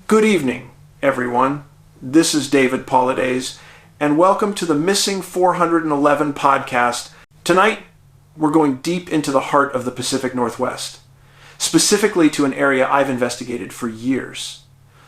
Good evening, everyone. This is David Paulides, and welcome to the Missing 411 podcast. Tonight, we're going deep into the heart of the Pacific Northwest, specifically to an area I've investigated for years,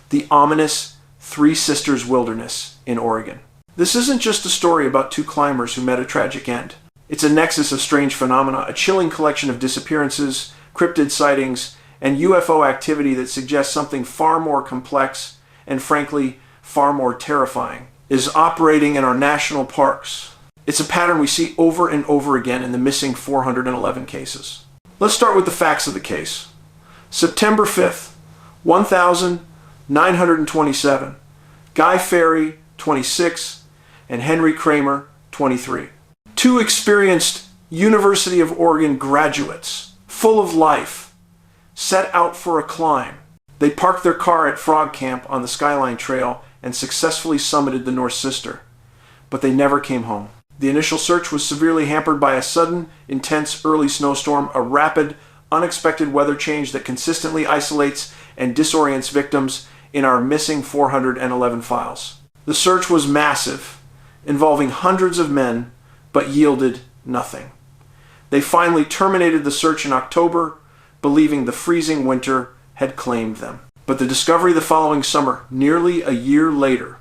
the ominous Three Sisters Wilderness in Oregon. This isn't just a story about two climbers who met a tragic end. It's a nexus of strange phenomena, a chilling collection of disappearances, cryptid sightings, and UFO activity that suggests something far more complex and, frankly, far more terrifying is operating in our national parks. It's a pattern we see over and over again in the missing 411 cases. Let's start with the facts of the case. September 5th, 1927. Guy Ferry, 26, and Henry Kramer, 23. Two experienced University of Oregon graduates, full of life, set out for a climb. They parked their car at Frog Camp on the Skyline Trail and successfully summited the North Sister, but they never came home. The initial search was severely hampered by a sudden, intense early snowstorm, a rapid, unexpected weather change that consistently isolates and disorients victims in our missing 411 files. The search was massive, involving hundreds of men, but yielded nothing. They finally terminated the search in October, believing the freezing winter had claimed them. But the discovery the following summer, nearly a year later,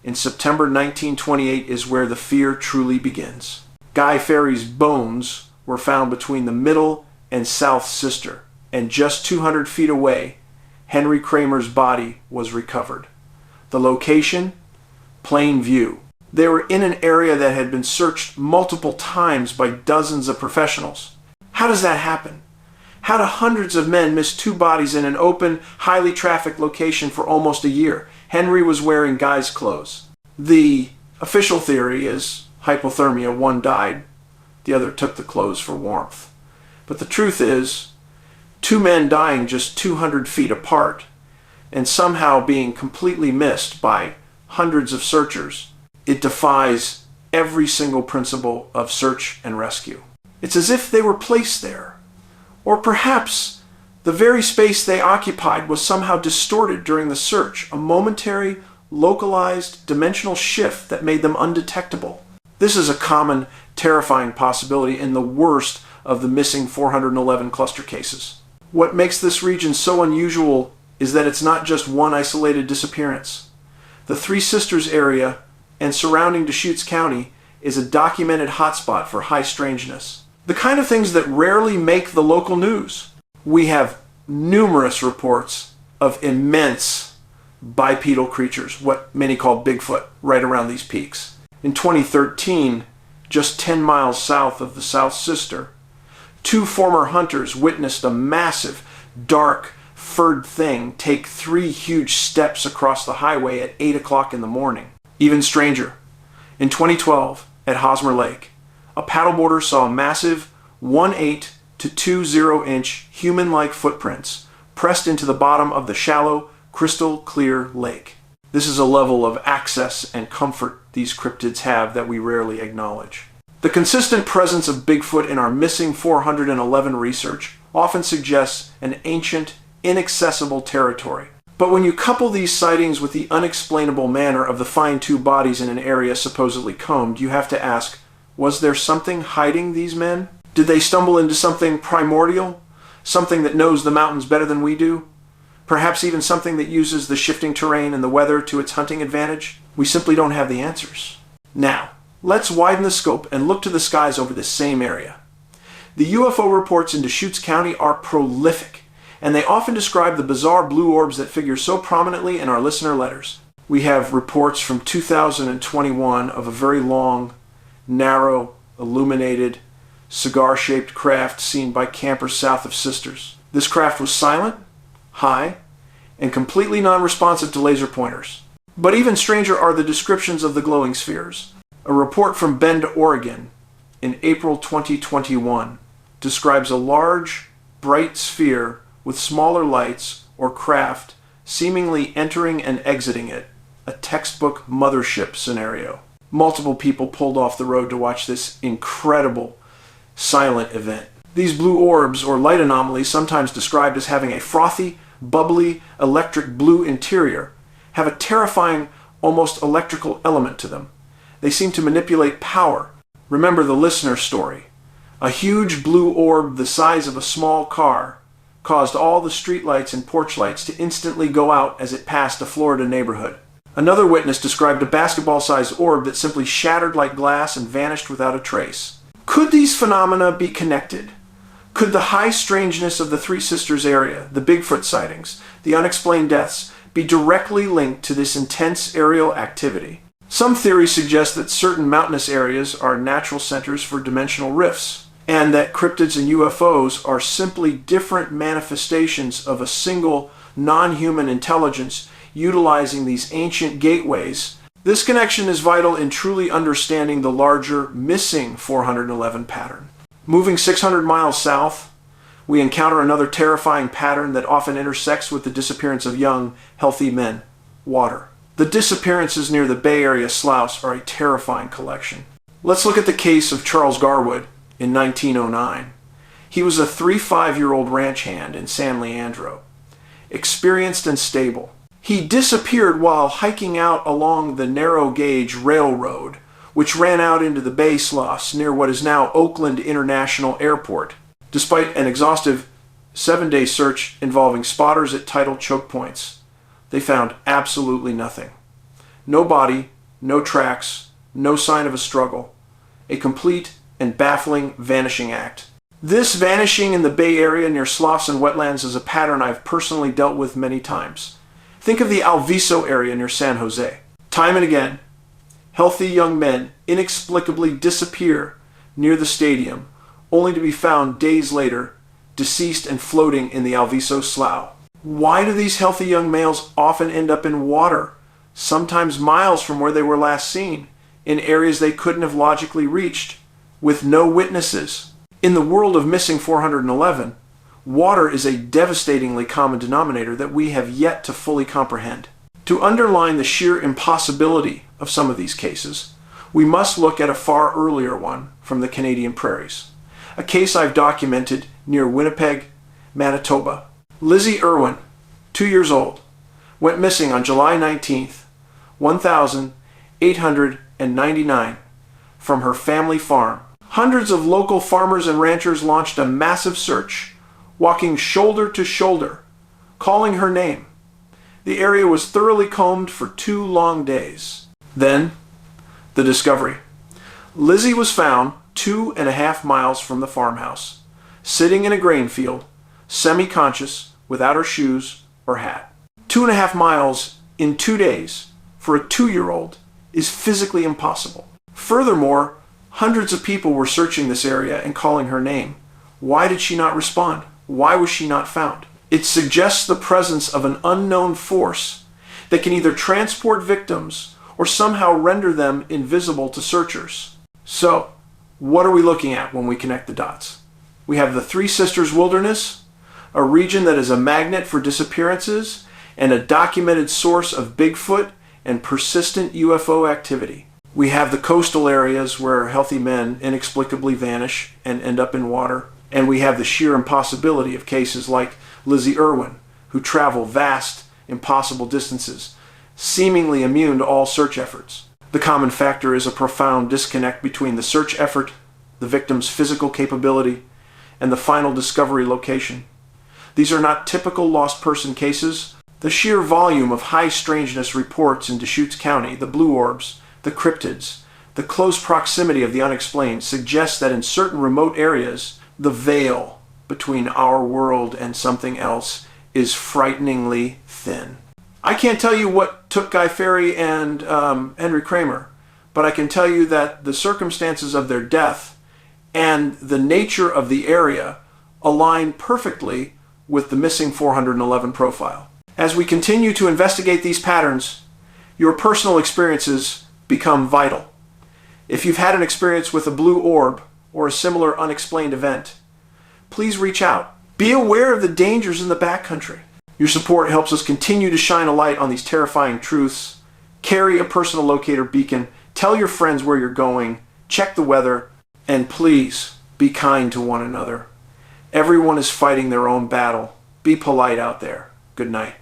in September 1928, is where the fear truly begins. Guy Ferry's bones were found between the Middle and South Sister, and just 200 feet away, Henry Kramer's body was recovered. The location? Plain View. They were in an area that had been searched multiple times by dozens of professionals. How does that happen? How do hundreds of men miss two bodies in an open, highly trafficked location for almost a year? Henry was wearing Guy's clothes. The official theory is hypothermia. One died, the other took the clothes for warmth. But the truth is, two men dying just 200 feet apart and somehow being completely missed by hundreds of searchers, it defies every single principle of search and rescue. It's as if they were placed there. Or perhaps the very space they occupied was somehow distorted during the search, a momentary, localized, dimensional shift that made them undetectable. This is a common, terrifying possibility in the worst of the missing 411 cluster cases. What makes this region so unusual is that it's not just one isolated disappearance. The Three Sisters area and surrounding Deschutes County is a documented hotspot for high strangeness. The kind of things that rarely make the local news. We have numerous reports of immense bipedal creatures, what many call Bigfoot, right around these peaks. In 2013, just 10 miles south of the South Sister, two former hunters witnessed a massive, dark, furred thing take 3 huge steps across the highway at 8 o'clock in the morning. Even stranger, in 2012, at Hosmer Lake, a paddleboarder saw massive 1/8 to 2-0-inch human-like footprints pressed into the bottom of the shallow, crystal-clear lake. This is a level of access and comfort these cryptids have that we rarely acknowledge. The consistent presence of Bigfoot in our missing 411 research often suggests an ancient, inaccessible territory. But when you couple these sightings with the unexplainable manner of the find two bodies in an area supposedly combed, you have to ask, was there something hiding these men? Did they stumble into something primordial? Something that knows the mountains better than we do? Perhaps even something that uses the shifting terrain and the weather to its hunting advantage? We simply don't have the answers. Now, let's widen the scope and look to the skies over this same area. The UFO reports in Deschutes County are prolific, and they often describe the bizarre blue orbs that figure so prominently in our listener letters. We have reports from 2021 of a very long, narrow, illuminated, cigar-shaped craft seen by campers south of Sisters. This craft was silent, high, and completely non-responsive to laser pointers. But even stranger are the descriptions of the glowing spheres. A report from Bend, Oregon, in April 2021, describes a large, bright sphere with smaller lights or craft seemingly entering and exiting it, a textbook mothership scenario. Multiple people pulled off the road to watch this incredible silent event. These blue orbs, or light anomalies, sometimes described as having a frothy, bubbly, electric blue interior, have a terrifying, almost electrical element to them. They seem to manipulate power. Remember the listener story. A huge blue orb the size of a small car caused all the streetlights and porch lights to instantly go out as it passed a Florida neighborhood. Another witness described a basketball-sized orb that simply shattered like glass and vanished without a trace. Could these phenomena be connected? Could the high strangeness of the Three Sisters area, the Bigfoot sightings, the unexplained deaths, be directly linked to this intense aerial activity? Some theories suggest that certain mountainous areas are natural centers for dimensional rifts, and that cryptids and UFOs are simply different manifestations of a single non-human intelligence utilizing these ancient gateways. This connection is vital in truly understanding the larger missing 411 pattern. Moving 600 miles south, we encounter another terrifying pattern that often intersects with the disappearance of young, healthy men: water. The disappearances near the Bay Area sloughs are a terrifying collection. Let's look at the case of Charles Garwood in 1909. He was a 3-5-year-old ranch hand in San Leandro, experienced and stable. He disappeared while hiking out along the narrow gauge railroad, which ran out into the Bay Sloughs near what is now Oakland International Airport. Despite an exhaustive 7-day search involving spotters at tidal choke points, they found absolutely nothing. No body, no tracks, no sign of a struggle. A complete and baffling vanishing act. This vanishing in the Bay Area near sloughs and wetlands is a pattern I've personally dealt with many times. Think of the Alviso area near San Jose. Time and again, healthy young men inexplicably disappear near the stadium, only to be found days later, deceased and floating in the Alviso slough. Why do these healthy young males often end up in water, sometimes miles from where they were last seen, in areas they couldn't have logically reached, with no witnesses? In the world of missing 411, water is a devastatingly common denominator that we have yet to fully comprehend. To underline the sheer impossibility of some of these cases, we must look at a far earlier one from the Canadian prairies. A case I've documented near Winnipeg, Manitoba. Lizzie Irwin, 2 years old, went missing on July 19th, 1899, from her family farm. Hundreds of local farmers and ranchers launched a massive search, walking shoulder to shoulder, calling her name. The area was thoroughly combed for 2 long days. Then, the discovery. Lizzie was found 2.5 miles from the farmhouse, sitting in a grain field, semi-conscious, without her shoes or hat. 2.5 miles in 2 days for a 2-year-old is physically impossible. Furthermore, hundreds of people were searching this area and calling her name. Why did she not respond? Why was she not found? It suggests the presence of an unknown force that can either transport victims or somehow render them invisible to searchers. So, what are we looking at when we connect the dots? We have the Three Sisters Wilderness, a region that is a magnet for disappearances and a documented source of Bigfoot and persistent UFO activity. We have the coastal areas where healthy men inexplicably vanish and end up in water. And we have the sheer impossibility of cases like Lizzie Irwin, who travel vast, impossible distances, seemingly immune to all search efforts. The common factor is a profound disconnect between the search effort, the victim's physical capability, and the final discovery location. These are not typical lost person cases. The sheer volume of high strangeness reports in Deschutes County, the Blue Orbs, the cryptids, the close proximity of the unexplained suggests that in certain remote areas, the veil between our world and something else is frighteningly thin. I can't tell you what took Guy Ferry and Henry Kramer, but I can tell you that the circumstances of their death and the nature of the area align perfectly with the missing 411 profile. As we continue to investigate these patterns, your personal experiences become vital. If you've had an experience with a blue orb or a similar unexplained event, please reach out. Be aware of the dangers in the backcountry. Your support helps us continue to shine a light on these terrifying truths. Carry a personal locator beacon, tell your friends where you're going, check the weather, and please be kind to one another. Everyone is fighting their own battle. Be polite out there. Good night.